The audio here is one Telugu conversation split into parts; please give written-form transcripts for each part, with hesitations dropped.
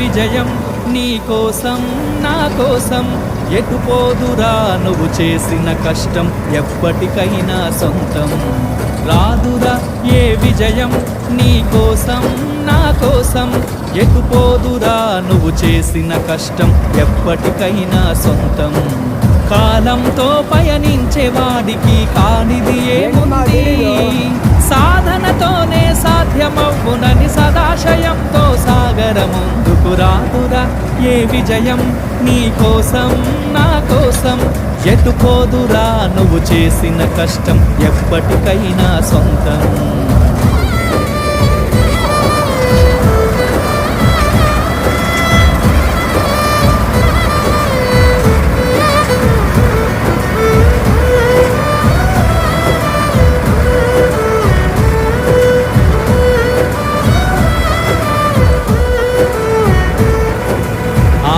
విజయం నీ కోసం నా కోసం ఎటుపోదురా నువ్వు చేసిన కష్టం ఎప్పటికైనా సొంతం రాదురా ఏ విజయం నీ కోసం నా కోసం ఎటుపోదురా నువ్వు చేసిన కష్టం ఎప్పటికైనా సొంతం కాలంతో పయనించే వాడికి కానిది ఏముంది సాధనతోనే సాధ్యమవునని సదాశయంతో సాగర ముందుకు రాదురా ఏ విజయం నీ కోసం నా కోసం ఎటుపోదురా నువ్వు చేసిన కష్టం ఎప్పటికైనా సొంతం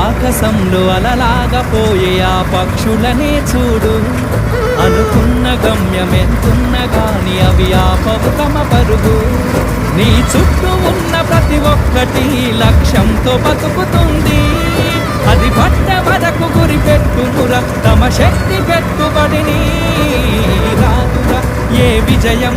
ఆకాశంలో అలలాగా పోయే ఆ పక్షులనే చూడు అనుకున్న గమ్యం ఎంతున్న గాని అవి ఆపవు తమ పరుగు నీ చుట్టూ ఉన్న ప్రతి ఒక్కటి లక్ష్యంతో బతుకుతుంది అది పట్ట వరకు గురి పెట్టుకురా తమ శక్తి పెట్టుబడిని రాదురా ఏ విజయం